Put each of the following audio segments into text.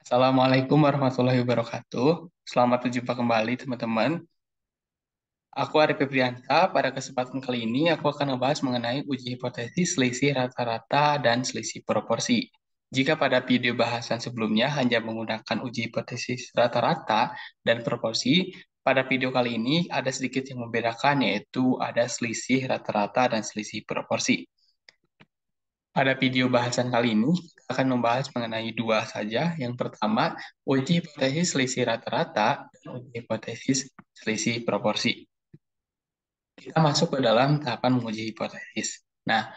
Assalamualaikum warahmatullahi wabarakatuh. Selamat berjumpa kembali, teman-teman. Aku Arif Febrianta. Pada kesempatan kali ini, aku akan membahas mengenai uji hipotesis selisih rata-rata dan selisih proporsi. Jika pada video bahasan sebelumnya hanya menggunakan uji hipotesis rata-rata dan proporsi, pada video kali ini ada sedikit yang membedakan, yaitu ada selisih rata-rata dan selisih proporsi. Pada video bahasan kali ini, kita akan membahas mengenai dua saja. Yang pertama, uji hipotesis selisih rata-rata dan uji hipotesis selisih proporsi. Kita masuk ke dalam tahapan menguji hipotesis. Nah,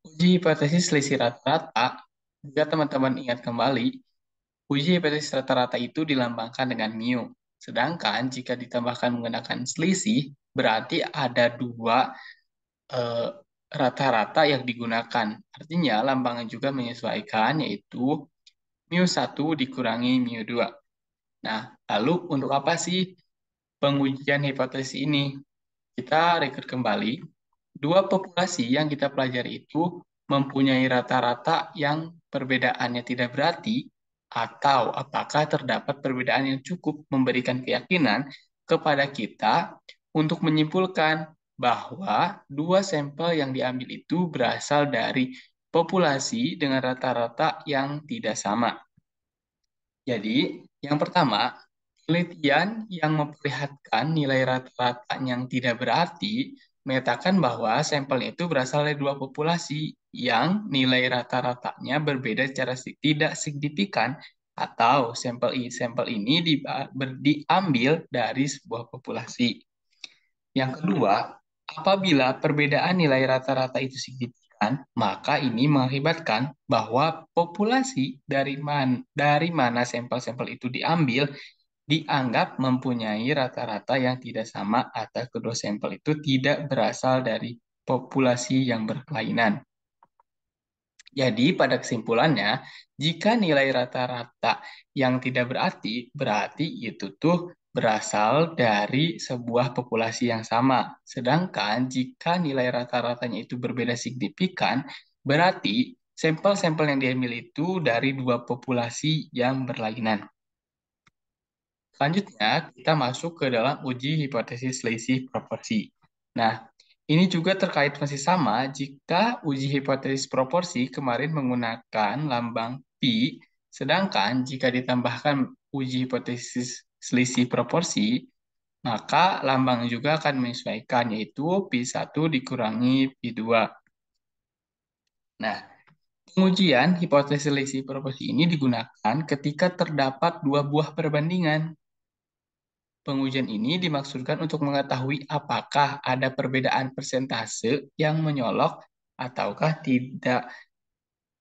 uji hipotesis selisih rata-rata, jika teman-teman ingat kembali, uji hipotesis rata-rata itu dilambangkan dengan mu. Sedangkan jika ditambahkan menggunakan selisih, berarti ada dua eh, rata-rata yang digunakan. Artinya lambangnya juga menyesuaikan, yaitu mu 1 dikurangi mu 2. Nah, lalu untuk apa sih pengujian hipotesis ini? Kita record kembali. Dua populasi yang kita pelajari itu mempunyai rata-rata yang perbedaannya tidak berarti, atau apakah terdapat perbedaan yang cukup memberikan keyakinan kepada kita untuk menyimpulkan bahwa dua sampel yang diambil itu berasal dari populasi dengan rata-rata yang tidak sama. Jadi, yang pertama, penelitian yang memperlihatkan nilai rata-rata yang tidak berarti menyatakan bahwa sampel itu berasal dari dua populasi yang nilai rata-ratanya berbeda secara tidak signifikan, atau sampel ini diambil dari sebuah populasi. Yang kedua, apabila perbedaan nilai rata-rata itu signifikan, maka ini mengakibatkan bahwa populasi dari mana sampel-sampel itu diambil dianggap mempunyai rata-rata yang tidak sama, atau kedua sampel itu tidak berasal dari populasi yang berkelainan. Jadi, pada kesimpulannya, jika nilai rata-rata yang tidak berarti, berarti itu tuh berasal dari sebuah populasi yang sama. Sedangkan jika nilai rata-ratanya itu berbeda signifikan, berarti sampel-sampel yang diambil itu dari dua populasi yang berlainan. Selanjutnya, kita masuk ke dalam uji hipotesis selisih proporsi. Nah, ini juga terkait masih sama jika uji hipotesis proporsi kemarin menggunakan lambang pi, sedangkan jika ditambahkan uji hipotesis selisih proporsi, maka lambang juga akan menyesuaikan, yaitu pi 1 dikurangi pi 2. Nah, pengujian hipotesis selisih proporsi ini digunakan ketika terdapat dua buah perbandingan. Pengujian ini dimaksudkan untuk mengetahui apakah ada perbedaan persentase yang menyolok ataukah tidak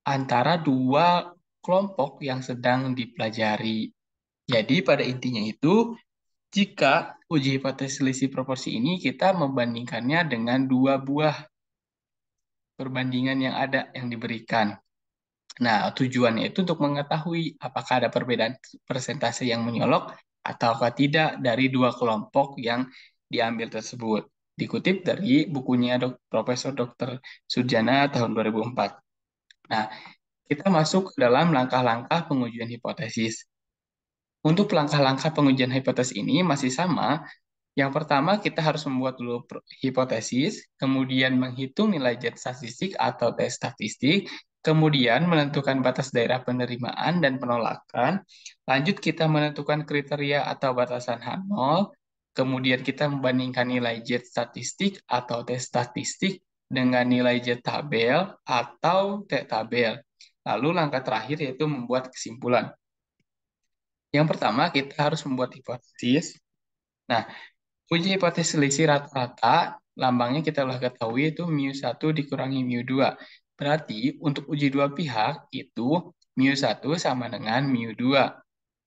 antara dua kelompok yang sedang dipelajari. Jadi pada intinya itu, jika uji hipotesis selisih proporsi ini kita membandingkannya dengan dua buah perbandingan yang ada yang diberikan. Nah, tujuannya itu untuk mengetahui apakah ada perbedaan persentase yang menyolok ataukah tidak dari dua kelompok yang diambil tersebut. Dikutip dari bukunya Profesor Dr. Surjana tahun 2004. Nah, kita masuk ke dalam langkah-langkah pengujian hipotesis. Untuk langkah-langkah pengujian hipotesis ini masih sama. Yang pertama, kita harus membuat dulu hipotesis, kemudian menghitung nilai Z statistik atau T statistik, kemudian menentukan batas daerah penerimaan dan penolakan, lanjut kita menentukan kriteria atau batasan H0, kemudian kita membandingkan nilai Z statistik atau T statistik dengan nilai Z tabel atau T tabel. Lalu langkah terakhir yaitu membuat kesimpulan. Yang pertama, kita harus membuat hipotesis. Nah, uji hipotesis selisih rata-rata, lambangnya kita telah ketahui itu mu 1 dikurangi mu 2. Berarti untuk uji dua pihak itu mu 1 sama dengan mu 2.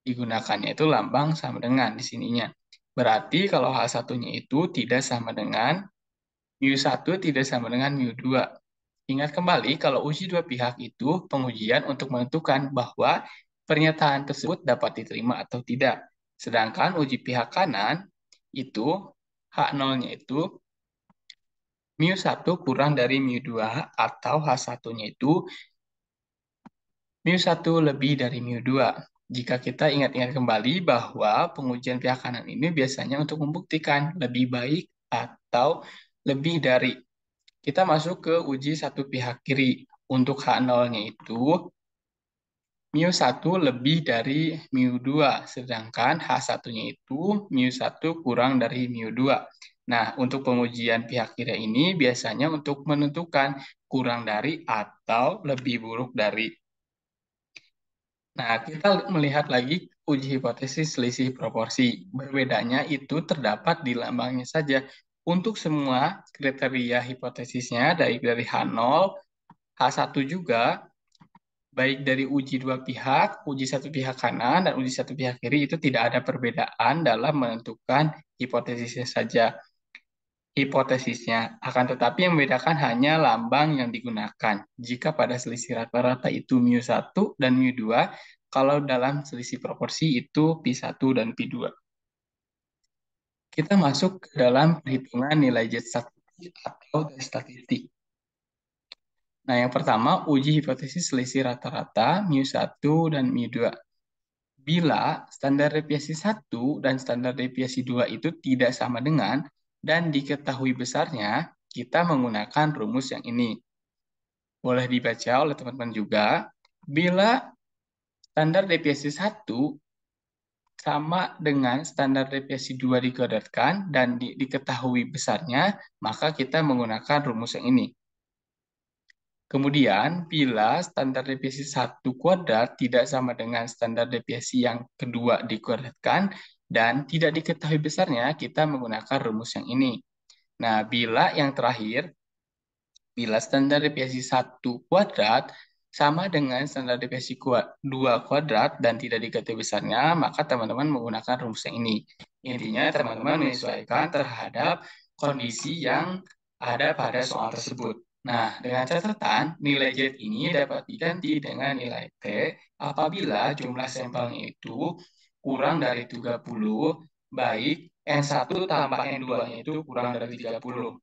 Digunakannya itu lambang sama dengan di sininya. Berarti kalau H1-nya itu tidak sama dengan mu 1 tidak sama dengan mu 2. Ingat kembali kalau uji dua pihak itu pengujian untuk menentukan bahwa pernyataan tersebut dapat diterima atau tidak. Sedangkan uji pihak kanan itu H0-nya itu mu 1 kurang dari mu 2, atau H1-nya itu mu 1 lebih dari mu 2. Jika kita ingat-ingat kembali bahwa pengujian pihak kanan ini biasanya untuk membuktikan lebih baik atau lebih dari. Kita masuk ke uji satu pihak kiri. Untuk H0-nya itu mu 1 lebih dari mu 2, sedangkan H1-nya itu mu 1 kurang dari mu 2. Nah, untuk pengujian pihak kiri ini biasanya untuk menentukan kurang dari atau lebih buruk dari. Nah, kita melihat lagi uji hipotesis selisih proporsi. Berbedanya itu terdapat di lambangnya saja. Untuk semua kriteria hipotesisnya, dari H0, H1 juga, baik dari uji dua pihak, uji satu pihak kanan, dan uji satu pihak kiri, itu tidak ada perbedaan dalam menentukan hipotesisnya saja. Hipotesisnya, akan tetapi yang membedakan hanya lambang yang digunakan. Jika pada selisih rata-rata itu mu 1 dan mu 2, kalau dalam selisih proporsi itu pi 1 dan pi 2. Kita masuk ke dalam perhitungan nilai Z statistik atau T statistik. Nah, yang pertama, uji hipotesis selisih rata-rata mu 1 dan mu 2. Bila standar deviasi 1 dan standar deviasi 2 itu tidak sama dengan dan diketahui besarnya, kita menggunakan rumus yang ini. Boleh dibaca oleh teman-teman juga. Bila standar deviasi 1 sama dengan standar deviasi 2 dikuadratkan dan diketahui besarnya, maka kita menggunakan rumus yang ini. Kemudian, bila standar deviasi 1 kuadrat tidak sama dengan standar deviasi yang kedua dikuadratkan dan tidak diketahui besarnya, kita menggunakan rumus yang ini. Nah, bila standar deviasi 1 kuadrat sama dengan standar deviasi 2 kuadrat dan tidak diketahui besarnya, maka teman-teman menggunakan rumus yang ini. Intinya, teman-teman menyesuaikan terhadap kondisi yang ada pada soal tersebut. Nah, dengan catatan, nilai Z ini dapat diganti dengan nilai T apabila jumlah sampelnya itu kurang dari 30, baik N1 tambah N2-nya itu kurang dari 30.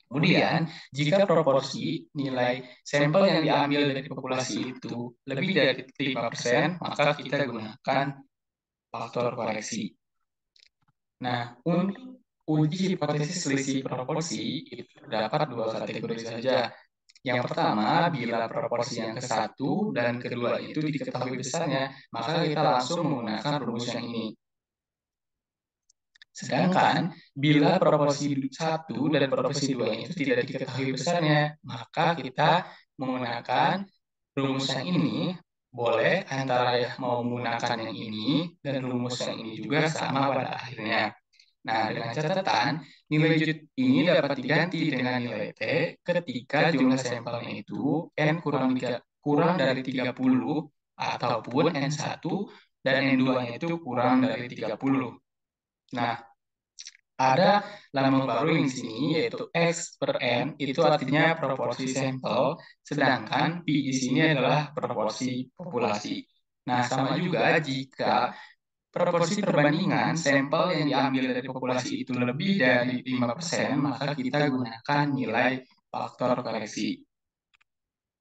Kemudian, jika proporsi nilai sampel yang diambil dari populasi itu lebih dari 5%, maka kita gunakan faktor koreksi. Nah, untuk uji hipotesis selisih proporsi itu terdapat dua kategori saja. Yang pertama, bila proporsi yang ke-1 dan kedua itu diketahui besarnya, maka kita langsung menggunakan rumus yang ini. Sedangkan bila proporsi 1 dan proporsi 2 itu tidak diketahui besarnya, maka kita menggunakan rumus yang ini. Boleh antara mau menggunakan yang ini dan rumus yang ini juga sama pada akhirnya. Nah, dengan catatan, nilai J ini dapat diganti dengan nilai T ketika jumlah sampelnya itu N kurang dari 30 ataupun N1 dan N2-nya itu kurang dari 30. Nah, ada lambang baru yang di sini yaitu X per N, itu artinya proporsi sampel, sedangkan P di sini adalah proporsi populasi. Nah, sama juga jika proporsi perbandingan sampel yang diambil dari populasi itu lebih dari 5%, maka kita gunakan nilai faktor koreksi.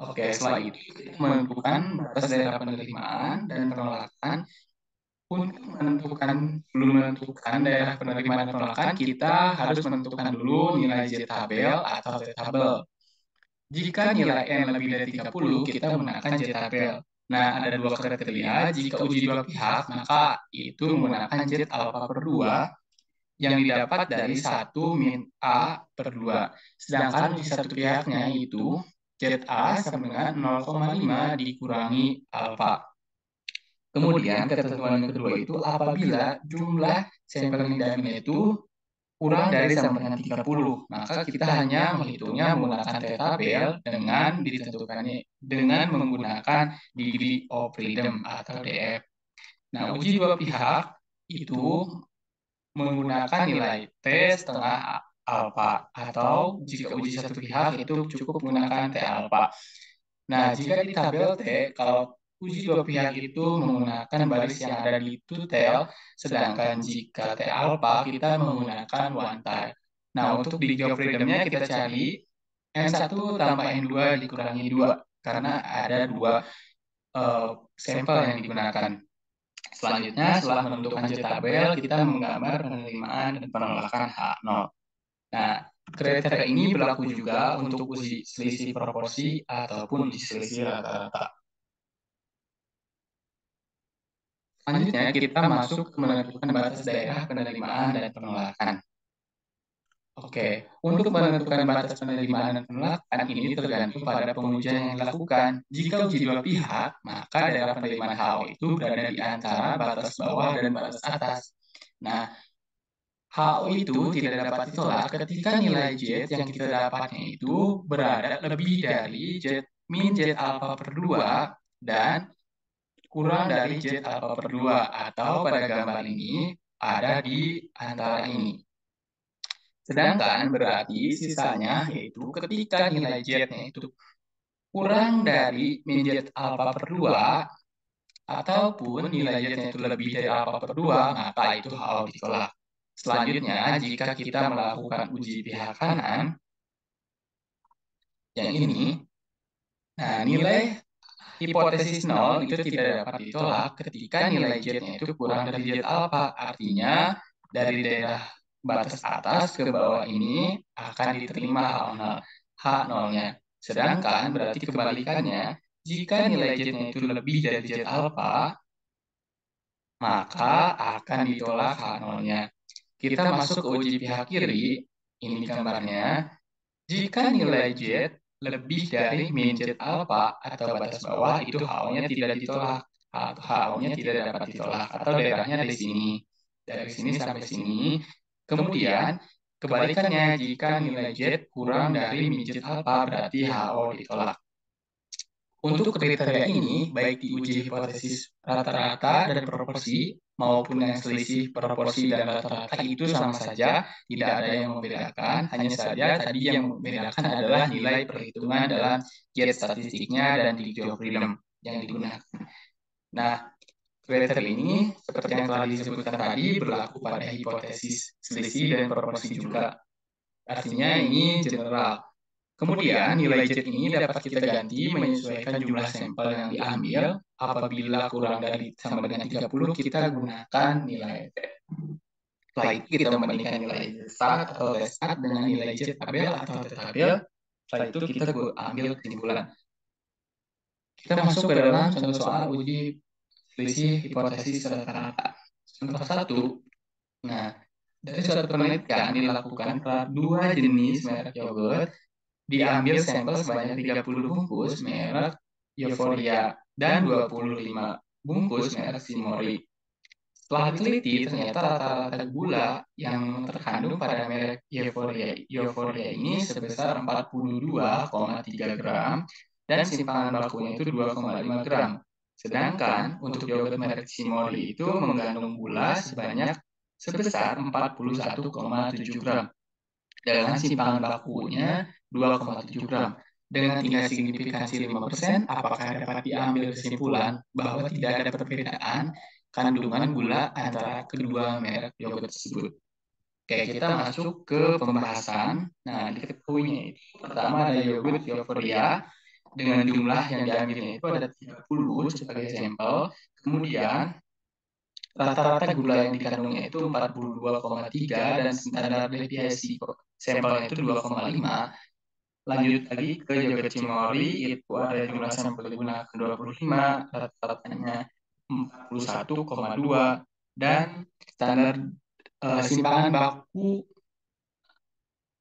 Oke, setelah itu kita menentukan batas daerah penerimaan dan penolakan. Untuk belum menentukan daerah penerimaan dan penolakan, kita harus menentukan dulu nilai Z tabel atau T tabel. Jika nilai N lebih dari 30, kita menggunakan Z tabel. Nah, ada dua kriteria. Jika uji dua pihak, maka itu menggunakan Z alfa per 2 yang didapat dari 1 min A per 2. Sedangkan uji satu pihaknya itu ZA sama dengan 0,5 dikurangi alfa. Kemudian ketentuan yang kedua itu apabila jumlah sampel yang diambil itu kurang dari sama dengan 30, maka kita hanya menghitungnya menggunakan T-tabel dengan menggunakan degree of freedom atau DF. Nah, uji dua pihak itu menggunakan nilai T setengah alfa, atau jika uji satu pihak itu cukup menggunakan T alfa. Nah, jika di tabel T, kalau uji dua pihak itu menggunakan baris yang ada di tutel, sedangkan jika T alpha kita menggunakan one type. Nah, untuk degree of freedom-nya kita cari N1 tambah N2 dikurangi 2, karena ada dua eh, sampel yang digunakan. Selanjutnya, setelah menentukan Z tabel, kita menggambar penerimaan dan penolakan H0. Nah, kriteria ini berlaku juga untuk uji selisih proporsi ataupun uji selisih rata-rata. Selanjutnya, kita masuk ke menentukan batas daerah penerimaan dan penolakan. Oke, untuk menentukan batas penerimaan dan penolakan ini tergantung pada pengujian yang dilakukan. Jika uji dua pihak, maka daerah penerimaan HO itu berada di antara batas bawah dan batas atas. Nah, HO itu tidak dapat ditolak ketika nilai Z yang kita dapatnya itu berada lebih dari Z min Z alfa per 2 dan kurang dari Z alfa per 2 atau pada gambar ini ada di antara ini. Sedangkan berarti sisanya yaitu ketika nilai Z-nya itu kurang dari min Z alfa per 2 ataupun nilai Z-nya itu lebih dari alfa per 2, maka itu HO ditolak. Selanjutnya, jika kita melakukan uji pihak kanan, yang ini, nah nilai hipotesis 0 itu tidak dapat ditolak ketika nilai Z-nya itu kurang dari Z alfa. Artinya, dari daerah batas atas ke bawah ini akan diterima H0-nya. Sedangkan berarti kebalikannya, jika nilai Z-nya itu lebih dari Z alfa, maka akan ditolak H0-nya. Kita masuk ke uji pihak kiri, ini gambarnya. Jika nilai Z lebih dari min Z alfa atau batas bawah, itu HO-nya tidak ditolak. HO-nya tidak dapat ditolak, atau daerahnya dari sini. Dari sini sampai sini. Kemudian, kebalikannya, jika nilai Z kurang dari min Z alfa, berarti HO ditolak. Untuk kriteria ini, baik diuji hipotesis rata-rata dan proporsi, maupun yang selisih proporsi dan rata-rata itu sama saja, tidak ada yang membedakan, hanya saja tadi yang membedakan adalah nilai perhitungan dalam jet statistiknya dan degree of freedom yang digunakan. Nah, kriteria ini, seperti yang telah disebutkan tadi, berlaku pada hipotesis selisih dan proporsi juga. Artinya ini general. Kemudian nilai Z ini dapat kita ganti menyesuaikan jumlah sampel yang diambil. Apabila kurang dari sama dengan 30, kita gunakan nilai Z. Setelah itu kita membandingkan nilai Z start atau T start dengan nilai Z tabel atau T tabel. Setelah itu kita ambil kesimpulan. Kita masuk ke dalam contoh soal uji selisih hipotesis rata-rata. Contoh 1. Nah, dari suatu penelitian dilakukan terhadap dua jenis merek yogurt. Diambil sampel sebanyak 30 bungkus merek Euphoria dan 25 bungkus merek Simori. Setelah diteliti, ternyata rata-rata gula yang terkandung pada merek Euphoria ini sebesar 42,3 gram dan simpangan bakunya itu 2,5 gram. Sedangkan untuk yogurt merek Simori itu mengandung gula sebanyak sebesar 41,7 gram dengan simpangan bakunya 2,7 gram. Dengan tingkat signifikansi 5%, apakah dapat diambil kesimpulan bahwa tidak ada perbedaan kandungan gula antara kedua merek yogurt tersebut? Oke, kita masuk ke pembahasan. Nah, diketahuinya itu pertama ada yogurt Euphoria dengan jumlah yang diambilnya itu ada 30 sebagai sampel. Kemudian rata-rata gula yang dikandungnya itu 42,3 dan standar deviasi sampelnya itu 2,5. Lanjut lagi ke yogurt Cimory, itu ada jumlah sampel digunakan 25, rata-ratanya 41,2, dan standar simpangan baku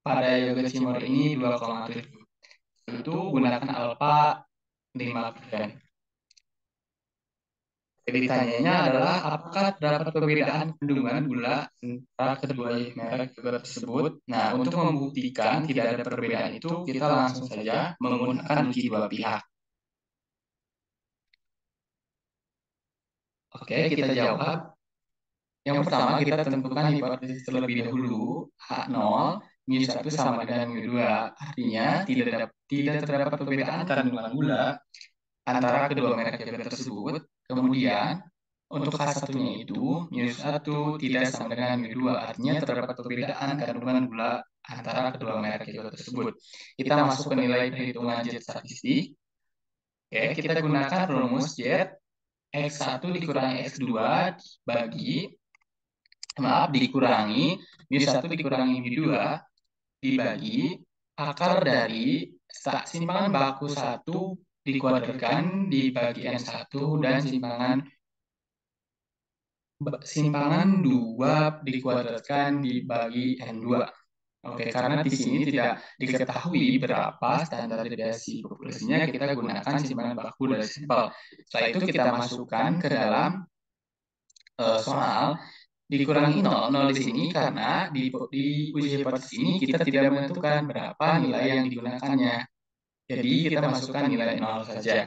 pada yogurt Cimory ini 2,7. Itu gunakan alpha 5%. Jadi ditanyanya adalah apakah terdapat perbedaan kandungan gula antara kedua merek yogurt tersebut. Nah, untuk membuktikan tidak ada perbedaan itu, kita langsung saja menggunakan uji dua pihak. Oke, kita jawab. Yang pertama, kita tentukan hipotesis terlebih dahulu. H0, mu1 sama dengan mu2. Artinya, tidak terdapat perbedaan kandungan gula antara kedua merek yogurt tersebut. Kemudian, untuk H1-nya itu, mu1 tidak sama dengan mu2. Artinya, terdapat perbedaan kandungan gula antara kedua merek yogurt tersebut. Kita masuk ke nilai perhitungan Z statistik. Oke, kita gunakan rumus Z X1 dikurangi X2 bagi, maaf, dikurangi min 1 dikurangi min 2 dibagi akar dari simpangan baku 1 dikuadratkan di bagian 1 dan simpangan 2 dikuadratkan dibagi N2. Oke, karena di sini tidak diketahui berapa standar deviasi populasinya, kita gunakan simpangan baku dari sampel. Setelah itu kita masukkan ke dalam soal dikurangi nol. Nol di sini karena di uji hipotesis ini kita tidak menentukan berapa nilai yang digunakannya. Jadi kita masukkan nilai nol saja.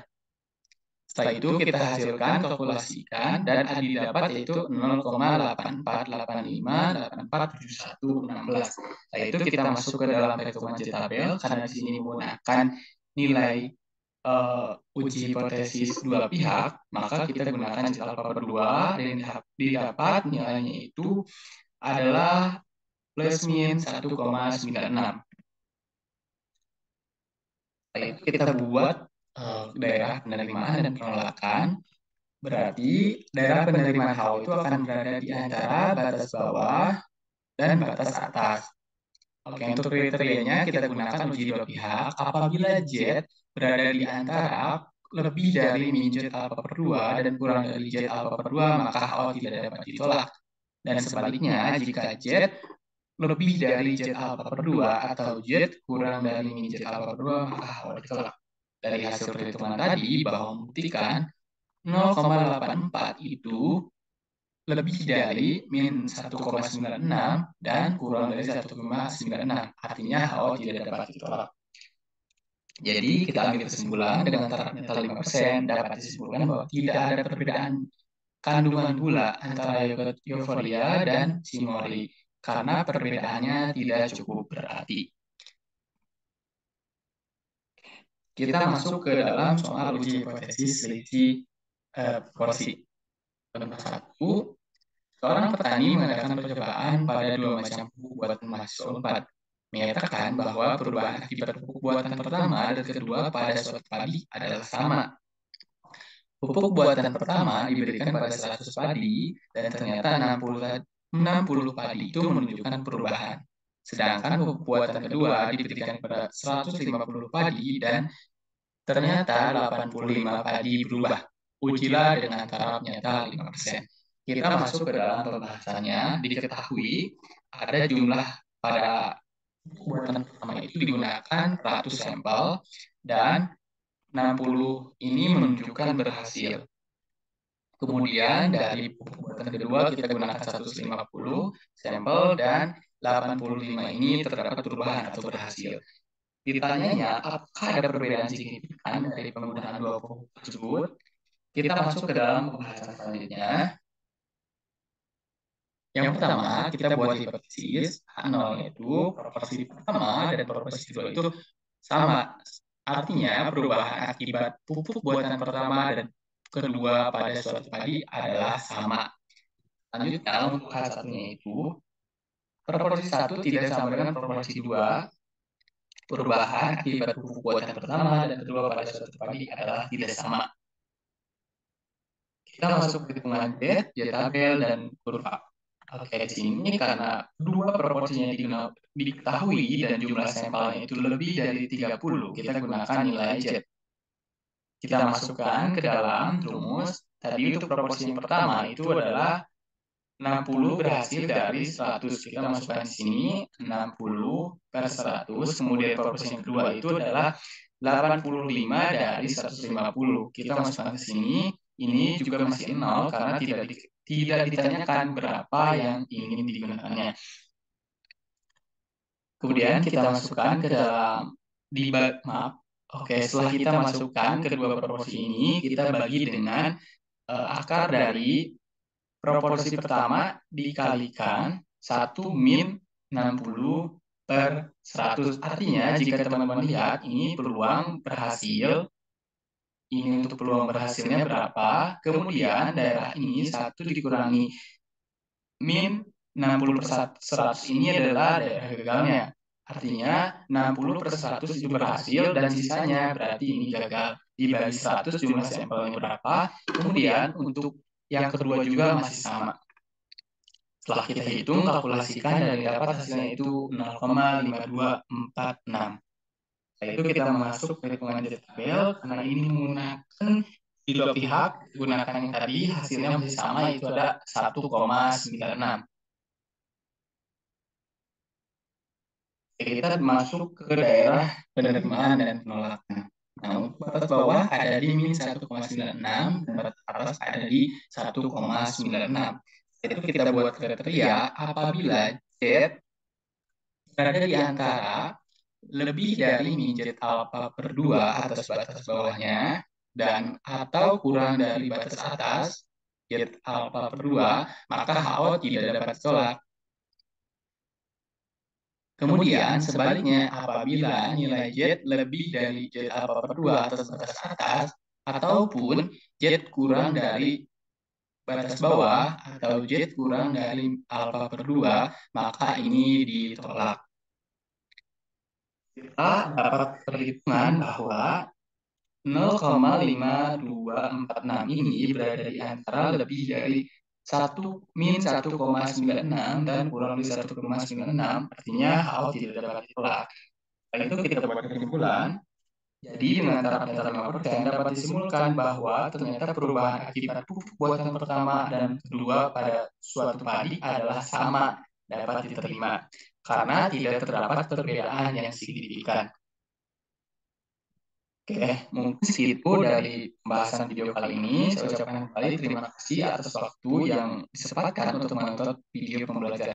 Setelah itu kita hasilkan, kalkulasikan, dan didapat yaitu 0,8485847116. Setelah itu kita masuk ke dalam perhitungan tabel, karena di sini menggunakan nilai uji hipotesis dua pihak, maka kita gunakan Z alpha per 2, dan didapat nilainya itu adalah plus min 1,96. Setelah itu kita buat daerah penerimaan dan penolakan. Berarti daerah penerimaan HO itu akan berada di antara batas bawah dan batas atas. Oke, untuk kriterianya kita gunakan uji dua pihak. Apabila Z berada di antara lebih dari min Z alpha per 2 dan kurang dari Z alpha per 2, maka HO tidak dapat ditolak. Dan sebaliknya, jika Z lebih dari Z alpha per 2 atau Z kurang dari min Z alpha per 2, maka HO ditolak. Dari hasil perhitungan tadi, bahwa membuktikan 0,84 itu lebih dari min 1,96 dan kurang dari 1,96. Artinya HO tidak dapat ditolak. Jadi kita ambil kesimpulan dengan taraf netral 5%, dapat disimpulkan bahwa tidak ada perbedaan kandungan gula antara yogurt euforia dan Cimori karena perbedaannya tidak cukup berarti. Kita masuk ke dalam soal uji hipotesis selisih porsi. Nomor 1, seorang petani mengadakan percobaan pada dua macam pupuk buatan mahasiswa 4, menyatakan bahwa perubahan akibat pupuk buatan pertama dan kedua pada suatu padi adalah sama. Pupuk buatan pertama diberikan pada 100 padi dan ternyata 60 padi itu menunjukkan perubahan. Sedangkan pupuk buatan kedua diberikan pada 150 padi dan ternyata 85 padi berubah. Ujilah dengan taraf nyata 5%. Kita masuk ke dalam pembahasannya. Diketahui ada jumlah pada buatan pertama itu digunakan 100 sampel dan 60 ini menunjukkan berhasil. Kemudian dari buatan kedua kita gunakan 150 sampel dan 85 ini terdapat perubahan atau berhasil. Ditanyanya apakah ada perbedaan signifikan dari penggunaan dua pupuk tersebut? Kita masuk ke dalam pembahasan selanjutnya. Yang pertama, kita buat hipotesis H0 itu proporsi pertama dan proporsi kedua itu sama. Artinya, perubahan akibat pupuk buatan pertama dan kedua pada suatu padi adalah sama. Selanjutnya, untuk H1-nya itu, proporsi 1 tidak sama dengan proporsi 2. Perubahan akibat pupuk buatan pertama dan kedua pada suatu padi adalah tidak sama. Kita masuk ke hitungan Z tabel, dan kurva. Oke, di sini karena dua proporsinya diketahui dan jumlah sampelnya itu lebih dari 30, kita gunakan nilai Z. Kita masukkan ke dalam rumus. Tadi untuk proporsi yang pertama itu adalah 60 berhasil dari 100. Kita masukkan di sini 60 per 100. Kemudian proporsi yang kedua itu adalah 85 dari 150. Kita masukkan ke sini. Ini juga masih 0 karena tidak ditanyakan berapa yang ingin digunakannya. Kemudian kita masukkan ke dalam Oke, setelah kita masukkan kedua proporsi ini, kita bagi dengan akar dari proporsi pertama dikalikan 1 min 60 per 100. Artinya, jika teman-teman lihat, ini peluang berhasil. Ini untuk peluang berhasilnya berapa? Kemudian, daerah ini 1 dikurangi min 60 per 100 ini adalah daerah gagalnya. Artinya 60 per 100 itu berhasil dan sisanya berarti ini gagal. Dibagi 100 jumlah sampelnya berapa, kemudian untuk yang kedua juga masih sama. Setelah kita hitung, kalkulasikan dan dapat hasilnya itu 0,5246. Setelah itu kita masuk ke hitungan di tabel, karena ini menggunakan kedua pihak, gunakan yang tadi, hasilnya masih sama, itu ada 1,96. Kita masuk ke daerah penerimaan dan penolakan. Nah, untuk batas bawah ada di min 1,96 dan batas atas ada di 1,96. Itu kita buat kriteria apabila Z berada di antara lebih dari min Z alfa per 2 atas batas bawahnya dan atau kurang dari batas atas Z alfa per 2, maka HO tidak dapat ditolak. Kemudian sebaliknya, apabila nilai Z lebih dari Z alfa per 2 atas batas atas, ataupun Z kurang dari batas bawah, atau Z kurang dari alfa per 2, maka ini ditolak. Kita dapat perhitungan bahwa 0,5246 ini berada di antara lebih dari 1,96 dan kurang dari 1,96, artinya HO tidak dapat ditolak. Setelah itu kita buat kesimpulan. Jadi dengan taraf netral 5% dapat disimpulkan bahwa ternyata perubahan akibat pupuk buatan pertama dan kedua pada suatu padi adalah sama dapat diterima karena tidak terdapat perbedaan yang signifikan. Oke, mungkin segitu dari pembahasan video kali ini. Saya ucapkan kembali terima kasih atas waktu yang disempatkan untuk menonton video pembelajaran.